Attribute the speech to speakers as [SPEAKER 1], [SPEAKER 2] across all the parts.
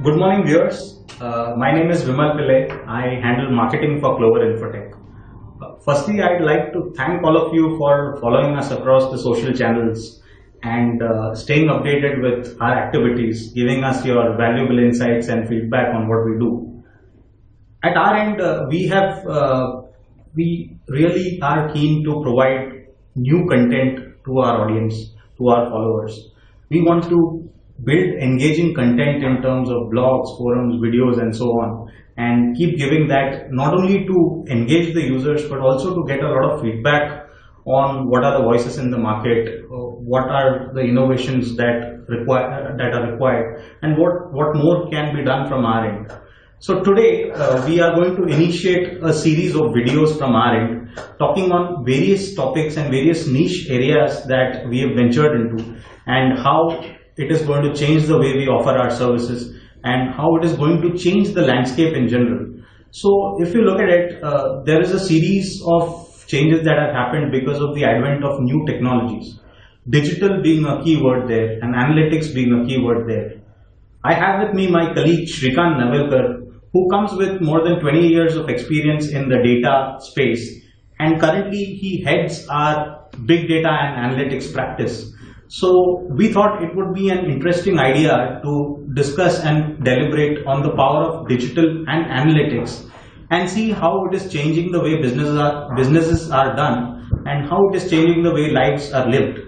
[SPEAKER 1] Good morning, viewers. My name is Vimal Pillai. I handle marketing for Clover Infotech. Firstly, I'd like to thank all of you for following us across the social channels and staying updated with our activities, giving us your valuable insights and feedback on what we do. At our end, we really are keen to provide new content to our audience, to our followers. We want to build engaging content in terms of blogs, forums, videos, and so on, and keep giving that not only to engage the users but also to get a lot of feedback on what are the voices in the market, what are the innovations that are required, and what more can be done from our end. So today we are going to initiate a series of videos from our end, talking on various topics and various niche areas that we have ventured into, and how it is going to change the way we offer our services and how it is going to change the landscape in general. So if you look at it, there is a series of changes that have happened because of the advent of new technologies. Digital being a key word there and analytics being a key word there. I have with me my colleague Shrikant Navalkar, who comes with more than 20 years of experience in the data space, and currently he heads our big data and analytics practice. So we thought it would be an interesting idea to discuss and deliberate on the power of digital and analytics and see how it is changing the way businesses are done and how it is changing the way lives are lived.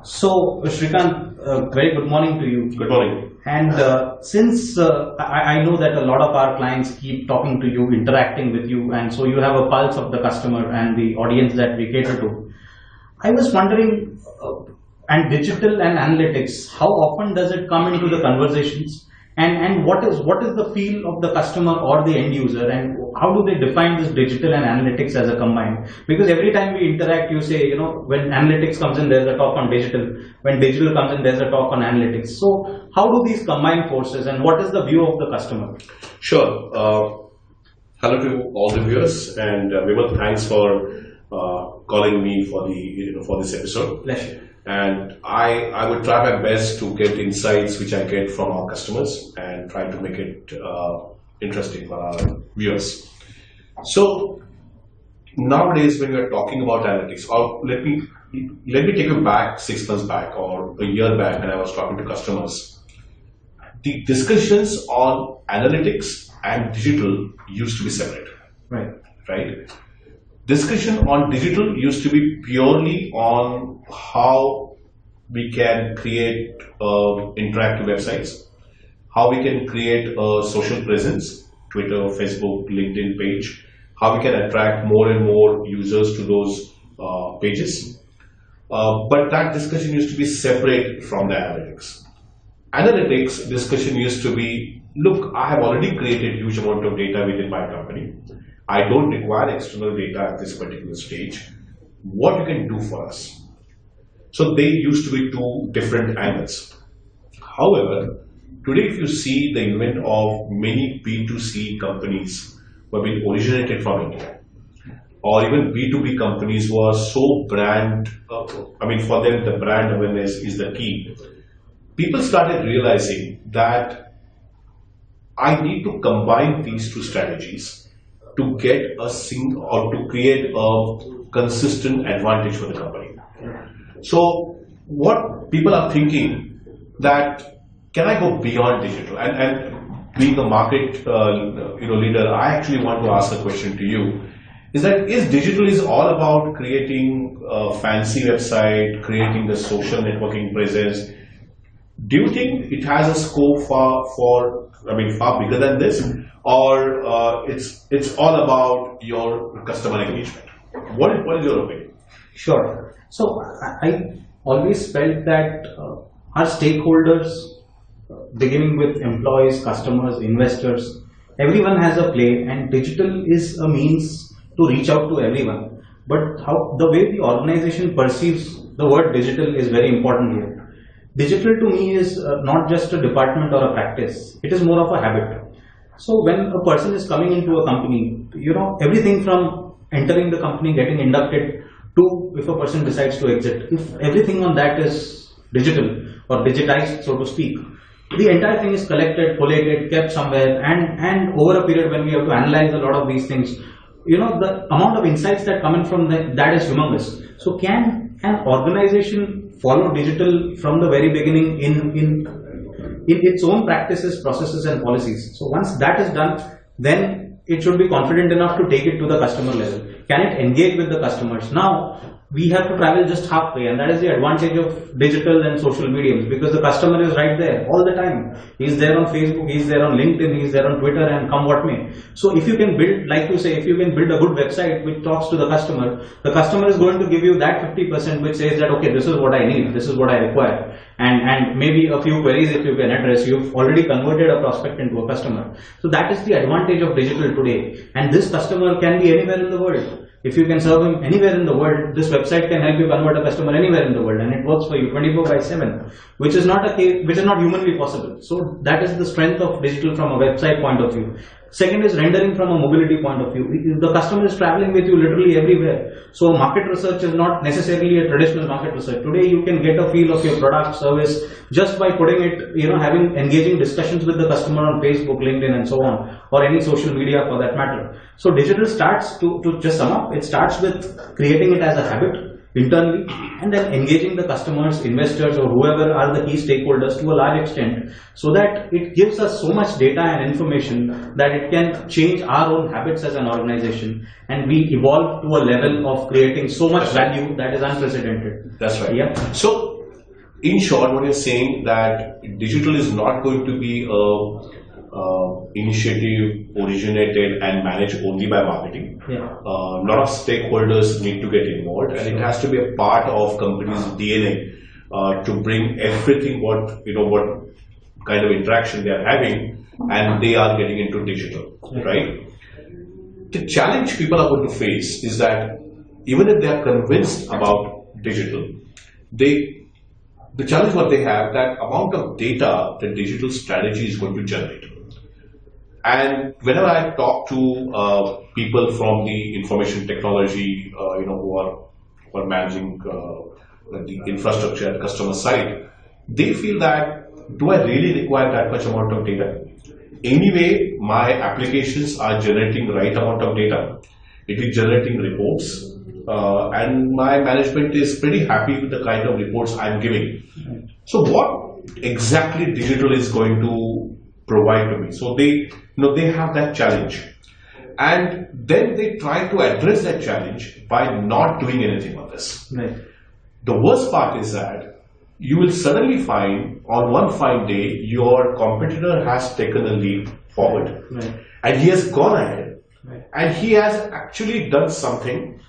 [SPEAKER 1] So Shrikant, very good morning to you.
[SPEAKER 2] Good morning.
[SPEAKER 1] And since I know that a lot of our clients keep talking to you, interacting with you, and so you have a pulse of the customer and the audience that we cater to, I was wondering, and digital and analytics, how often does it come into the conversations, and what is the feel of the customer or the end user, and how do they define this digital and analytics as a combined? Because every time we interact, you say, when analytics comes in, there's a talk on digital. When digital comes in, there's a talk on analytics. So how do these combine forces, and what is the view of the customer?
[SPEAKER 2] Sure. Hello to all the viewers, and Vimal, thanks for calling me for this episode.
[SPEAKER 1] Pleasure.
[SPEAKER 2] And I would try my best to get insights which I get from our customers and try to make it interesting for our viewers. So nowadays, when we are talking about analytics, or let me take you back 6 months back or a year back when I was talking to customers. The discussions on analytics and digital used to be separate. Right? Discussion on digital used to be purely on how we can create interactive websites, how we can create a social presence, Twitter, Facebook, LinkedIn page, how we can attract more and more users to those pages. But that discussion used to be separate from the analytics. Analytics discussion used to be, look, I have already created huge amount of data within my company. I don't require external data at this particular stage. What you can do for us? So they used to be two different angles. However, today if you see the invent of many B2C companies who have been originated from India, or even B2B companies who are so brand, for them the brand awareness is the key. People started realizing that I need to combine these two strategies to get or to create a consistent advantage for the company. So what people are thinking that, can I go beyond digital? And being a market leader, I actually want to ask a question to you. Is digital is all about creating a fancy website, creating the social networking presence? Do you think it has a scope far bigger than this? Or it's all about your customer engagement? What is your opinion?
[SPEAKER 1] Sure. So I always felt that our stakeholders, beginning with employees, customers, investors, everyone has a play, and digital is a means to reach out to everyone. But the way the organization perceives the word digital is very important here. Digital to me is not just a department or a practice. It is more of a habit. So when a person is coming into a company, everything from entering the company, getting inducted, to if a person decides to exit, if everything on that is digital or digitized, so to speak, the entire thing is collected, collated, kept somewhere, and over a period when we have to analyze a lot of these things, the amount of insights that come in from that is humongous. So can an organization follow digital from the very beginning in its own practices, processes and policies? So once that is done, then it should be confident enough to take it to the customer level. Can it engage with the customers? Now, we have to travel just halfway, and that is the advantage of digital and social mediums, because the customer is right there all the time. He's there on Facebook, he's there on LinkedIn, he's there on Twitter, and come what may. So if you can build, like you say, if you can build a good website which talks to the customer is going to give you that 50% which says that, okay, this is what I need, this is what I require. And maybe a few queries if you can address, you've already converted a prospect into a customer. So that is the advantage of digital today. And this customer can be anywhere in the world. If you can serve him anywhere in the world, this website can help you convert a customer anywhere in the world, and it works for you 24/7, which is not humanly possible. So that is the strength of digital from a website point of view. Second is rendering from a mobility point of view. The customer is traveling with you literally everywhere. So market research is not necessarily a traditional market research. Today you can get a feel of your product, service just by putting it, having engaging discussions with the customer on Facebook, LinkedIn and so on, or any social media for that matter. So digital starts, to just sum up, it starts with creating it as a habit internally, and then engaging the customers, investors, or whoever are the key stakeholders to a large extent, so that it gives us so much data and information that it can change our own habits as an organization, and we evolve to a level of creating so much value that is unprecedented.
[SPEAKER 2] That's right.
[SPEAKER 1] Yeah.
[SPEAKER 2] So, in short, what you're saying that digital is not going to be a initiative originated and managed only by marketing.
[SPEAKER 1] Yeah.
[SPEAKER 2] A lot of stakeholders need to get involved, and it has to be a part of company's DNA to bring everything what kind of interaction they are having, and they are getting into digital, right? The challenge people are going to face is that even if they are convinced about digital, the challenge what they have, that amount of data the digital strategy is going to generate. And whenever I talk to people from the information technology, who are managing the infrastructure at customer side, they feel that, do I really require that much amount of data? Anyway, my applications are generating right amount of data. It is generating reports, and my management is pretty happy with the kind of reports I'm giving. So what exactly digital is going to provide to me? So they have that challenge, and then they try to address that challenge by not doing anything on this.
[SPEAKER 1] Right.
[SPEAKER 2] The worst part is that you will suddenly find on one fine day your competitor has taken a leap forward,
[SPEAKER 1] Right.
[SPEAKER 2] and he has gone ahead,
[SPEAKER 1] Right.
[SPEAKER 2] and he has actually done something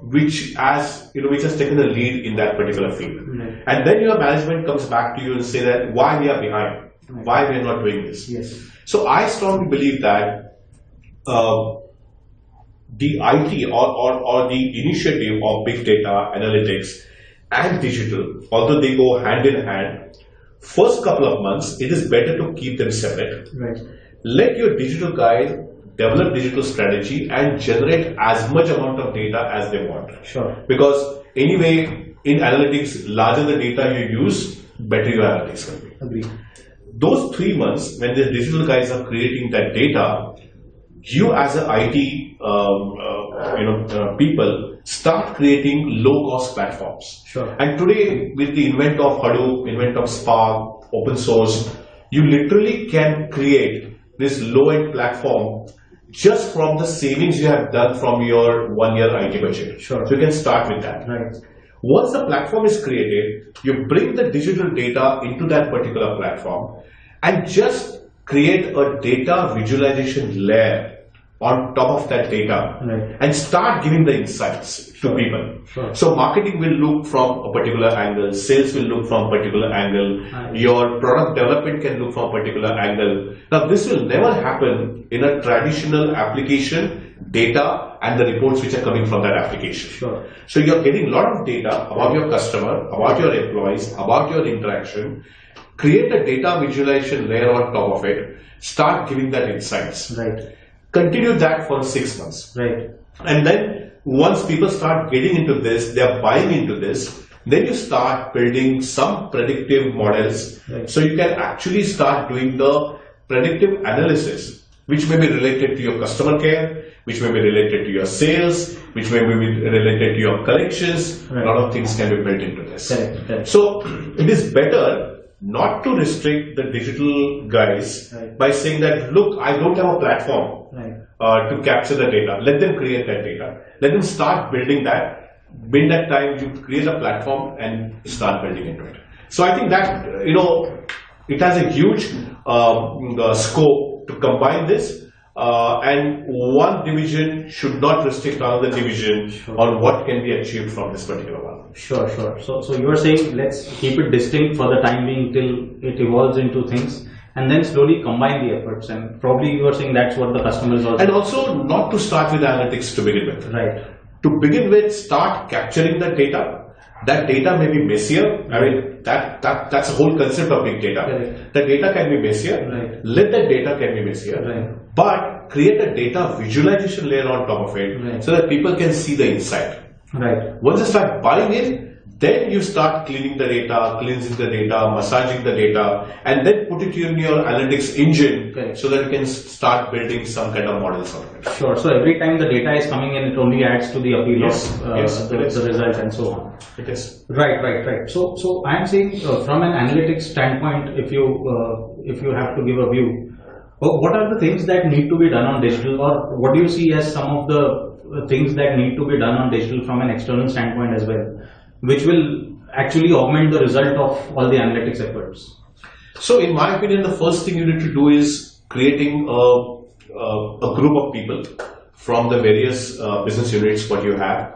[SPEAKER 2] which has taken a lead in that particular field.
[SPEAKER 1] Right.
[SPEAKER 2] And then your management comes back to you and say that why we are behind,
[SPEAKER 1] Right.
[SPEAKER 2] why we are not doing this.
[SPEAKER 1] Yes.
[SPEAKER 2] So I strongly believe that the IT or the initiative of big data analytics and digital, although they go hand in hand, first couple of months it is better to keep them separate.
[SPEAKER 1] Right.
[SPEAKER 2] Let your digital guys develop digital strategy and generate as much amount of data as they want.
[SPEAKER 1] Sure.
[SPEAKER 2] Because anyway, in analytics, larger the data you use, better your analytics will be.
[SPEAKER 1] Agree.
[SPEAKER 2] Those 3 months, when the digital guys are creating that data, you as an IT people start creating low-cost platforms.
[SPEAKER 1] Sure.
[SPEAKER 2] And today, with the invent of Hadoop, invent of Spark, open source, you literally can create this low-end platform just from the savings you have done from your 1-year IT budget.
[SPEAKER 1] Sure.
[SPEAKER 2] So you can start with that.
[SPEAKER 1] Right.
[SPEAKER 2] Once the platform is created, you bring the digital data into that particular platform and just create a data visualization layer on top of that data,
[SPEAKER 1] Right.
[SPEAKER 2] and start giving the insights to people.
[SPEAKER 1] Sure.
[SPEAKER 2] So marketing will look from a particular angle, sales will look from a particular angle, your product development can look from a particular angle. Now this will never happen in a traditional application data and the reports which are coming from that application.
[SPEAKER 1] Sure.
[SPEAKER 2] So you're getting a lot of data about your customer, about your employees, about your interaction. Create a data visualization layer on top of it. Start giving that insights.
[SPEAKER 1] Right.
[SPEAKER 2] Continue that for 6 months.
[SPEAKER 1] Right.
[SPEAKER 2] And then once people start getting into this, they are buying into this, Then you start building some predictive models.
[SPEAKER 1] Right.
[SPEAKER 2] So you can actually start doing the predictive analysis, which may be related to your customer care, which may be related to your sales, which may be related to your collections.
[SPEAKER 1] Right.
[SPEAKER 2] A lot of things can be built into this.
[SPEAKER 1] Correct.
[SPEAKER 2] So it is better not to restrict the digital guys
[SPEAKER 1] Right.
[SPEAKER 2] by saying that, look, I don't have a platform
[SPEAKER 1] Right.
[SPEAKER 2] to capture the data. Let them create that data. Let them start building that. In that time, you create a platform and start building into it. So I think that, it has a huge scope to combine this. And one division should not restrict another division on what can be achieved from this particular one.
[SPEAKER 1] Sure. So you are saying let's keep it distinct for the time being till it evolves into things, and then slowly combine the efforts. And probably you are saying that's what the customers also.
[SPEAKER 2] And also not to start with analytics to begin with.
[SPEAKER 1] Right.
[SPEAKER 2] To begin with, start capturing the data. That data may be messier. I mean, that's the whole concept of big data.
[SPEAKER 1] Correct.
[SPEAKER 2] The data can be messier.
[SPEAKER 1] Right.
[SPEAKER 2] Let that data can be messier.
[SPEAKER 1] Right.
[SPEAKER 2] But create a data visualization layer on top of it,
[SPEAKER 1] Right.
[SPEAKER 2] so that people can see the insight.
[SPEAKER 1] Right.
[SPEAKER 2] Once they start buying it, then you start cleaning the data, cleansing the data, massaging the data, and then put it in your analytics engine.
[SPEAKER 1] Correct.
[SPEAKER 2] So that you can start building some kind of models out of it.
[SPEAKER 1] Sure. So every time the data is coming in, it only adds to the appeal
[SPEAKER 2] Yes.
[SPEAKER 1] of
[SPEAKER 2] Yes, it is.
[SPEAKER 1] the result and so on.
[SPEAKER 2] It is.
[SPEAKER 1] Right. So I am saying from an analytics standpoint, if you have to give a view, what are the things that need to be done on digital, or what do you see as some of the things that need to be done on digital from an external standpoint as well, which will actually augment the result of all the analytics efforts?
[SPEAKER 2] So in my opinion, the first thing you need to do is creating a group of people from the various business units what you have.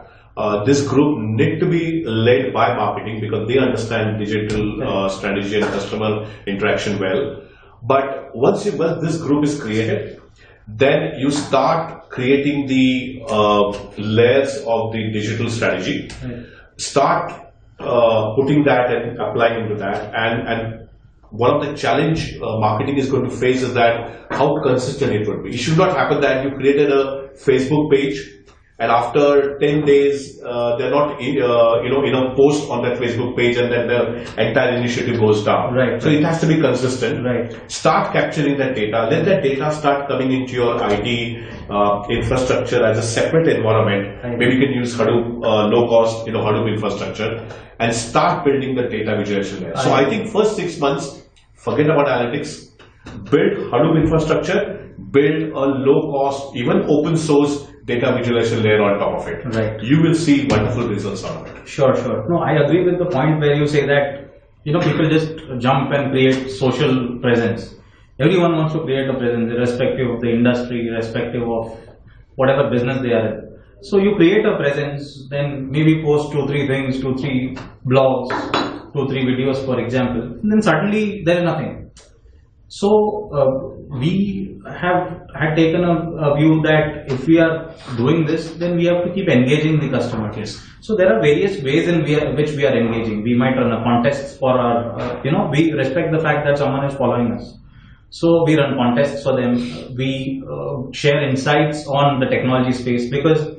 [SPEAKER 2] This group need to be led by marketing because they understand digital strategy and customer interaction well. But once this group is created, then you start creating the layers of the digital strategy.
[SPEAKER 1] Right.
[SPEAKER 2] Start putting that and applying into that. And one of the challenge marketing is going to face is that how consistent it would be. It should not happen that you created a Facebook page and after 10 days they're not in a post on that Facebook page, and then the entire initiative goes down.
[SPEAKER 1] Right.
[SPEAKER 2] So it has to be consistent.
[SPEAKER 1] Right.
[SPEAKER 2] Start capturing that data. Let that data start coming into your IT infrastructure as a separate environment.
[SPEAKER 1] Right.
[SPEAKER 2] Maybe you can use Hadoop, low cost, Hadoop infrastructure, and start building the data visualization layer. So I think first 6 months, forget about analytics, build Hadoop infrastructure, build a low cost, even open source data visualization layer on top of it.
[SPEAKER 1] Right.
[SPEAKER 2] You will see wonderful results out of it.
[SPEAKER 1] Sure. No, I agree with the point where you say that, people just jump and create social presence. Everyone wants to create a presence irrespective of the industry, irrespective of whatever business they are in. So you create a presence, then maybe post 2-3 things, 2-3 blogs, 2-3 videos, for example, and then suddenly there is nothing. So we have had taken a view that if we are doing this, then we have to keep engaging the customer.
[SPEAKER 2] Yes.
[SPEAKER 1] So there are various ways in which we are engaging. We might run a contest for our, we respect the fact that someone is following us. So we run contests for them. We share insights on the technology space, because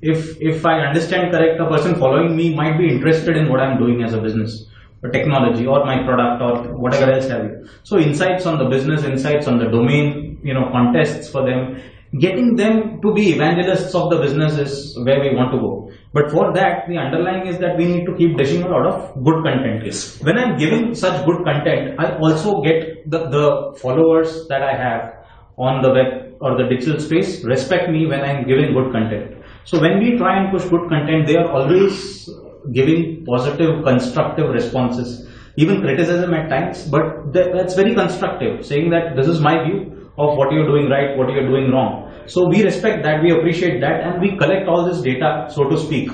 [SPEAKER 1] if I understand correct, a person following me might be interested in what I'm doing as a business, or technology, or my product, or whatever else have you. So insights on the business, insights on the domain, contests for them. Getting them to be evangelists of the business is where we want to go. But for that, the underlying is that we need to keep dishing a lot of good content.
[SPEAKER 2] Yes.
[SPEAKER 1] When I'm giving such good content, I also get the followers that I have on the web or the digital space respect me when I'm giving good content. So when we try and push good content, they are always giving positive, constructive responses, even criticism at times, but that's very constructive, saying that this is my view of what you're doing right, what you're doing wrong. So we respect that, we appreciate that, and we collect all this data, so to speak.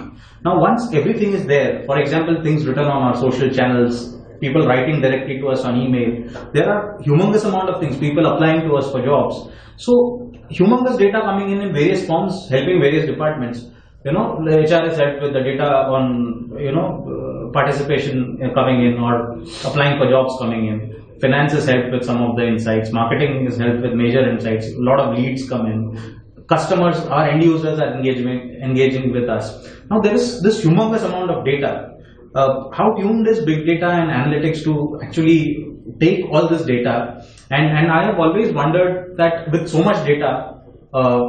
[SPEAKER 1] Now, once everything is there, for example, things written on our social channels, people writing directly to us on email, there are humongous amount of things, people applying to us for jobs. So humongous data coming in various forms, helping various departments. The HR has helped with the data on, participation coming in or applying for jobs coming in. Finance has helped with some of the insights. Marketing has helped with major insights. A lot of leads come in. Customers, our end users are engaging with us. Now there is this humongous amount of data. how tuned is big data and analytics to actually take all this data? And I have always wondered that with so much data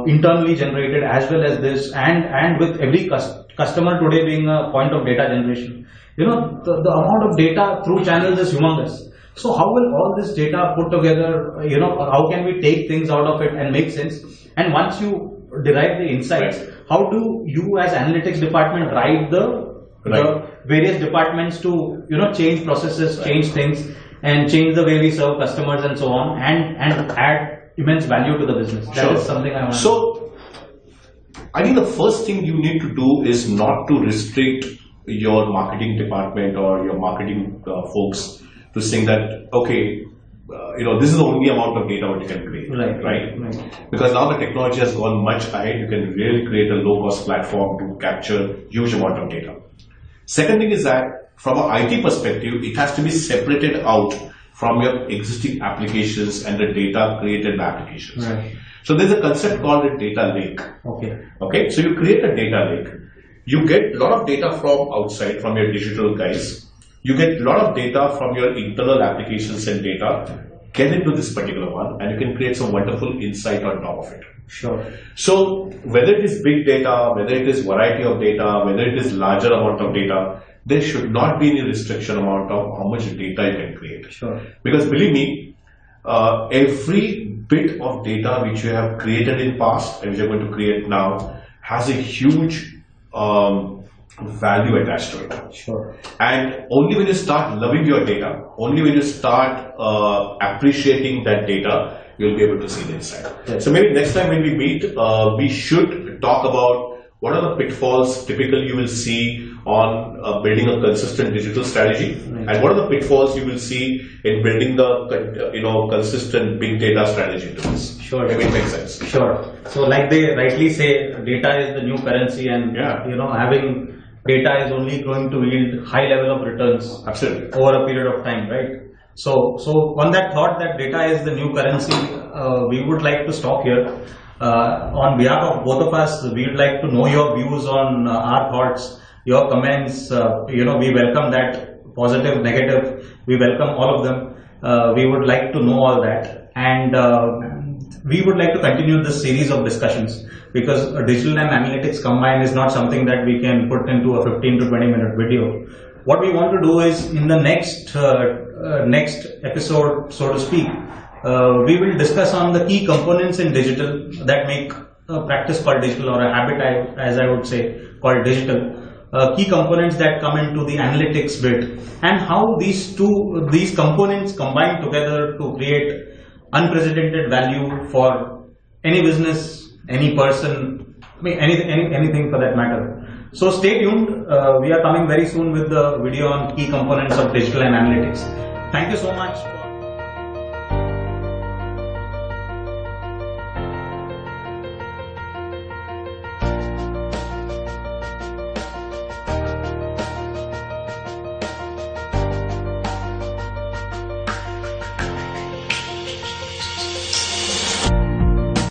[SPEAKER 1] internally generated as well as this, and with every customer today being a point of data generation, the amount of data through channels is humongous. So how will all this data put together, how can we take things out of it and make sense? And once you derive the insights, how do you as analytics department drive the various departments to, change processes, change things, and change the way we serve customers and so on, and add immense value to the business? That is something I want.
[SPEAKER 2] So, I think the first thing you need to do is not to restrict your marketing department or your marketing folks to saying that, okay, this is the only amount of data what you can create, right? Because now the technology has gone much higher. You can really create a low-cost platform to capture huge amount of data. Second thing is that from an IT perspective, it has to be separated out from your existing applications and the data created by applications.
[SPEAKER 1] Right.
[SPEAKER 2] So there's a concept called a data lake. Okay. So you create a data lake. You get a lot of data from outside, from your digital guys. You get a lot of data from your internal applications and data, get into this particular one, and you can create some wonderful insight on top of it.
[SPEAKER 1] Sure.
[SPEAKER 2] So whether it is big data, whether it is variety of data, whether it is larger amount of data, there should not be any restriction amount of how much data you can create.
[SPEAKER 1] Sure.
[SPEAKER 2] Because believe me, every bit of data which you have created in past and which you're going to create now has a huge value attached to it.
[SPEAKER 1] Sure.
[SPEAKER 2] And only when you start loving your data, only when you start appreciating that data, you'll be able to see the insight. Yes. So maybe next time when we meet, we should talk about what are the pitfalls typically you will see on building a consistent digital strategy, and what are the pitfalls you will see in building the consistent big data strategy to this.
[SPEAKER 1] Sure.
[SPEAKER 2] Maybe it makes sense.
[SPEAKER 1] Sure. So like they rightly say, data is the new currency, and having data is only going to yield high level of returns.
[SPEAKER 2] Absolutely.
[SPEAKER 1] Over a period of time, right? So on that thought that data is the new currency, we would like to stop here. On behalf of both of us, we would like to know your views on our thoughts, your comments. We welcome that, positive, negative. We welcome all of them. We would like to know all that, and we would like to continue this series of discussions, because digital and analytics combined is not something that we can put into a 15 to 20 minute video. What we want to do is, in the next episode, so to speak, we will discuss on the key components in digital that make a practice called digital, or a habit, as I would say, called digital. Key components that come into the analytics bit, and how these components combine together to create unprecedented value for any business, any person, anything for that matter. So stay tuned. We are coming very soon with the video on key components of digital and analytics. Thank you so much.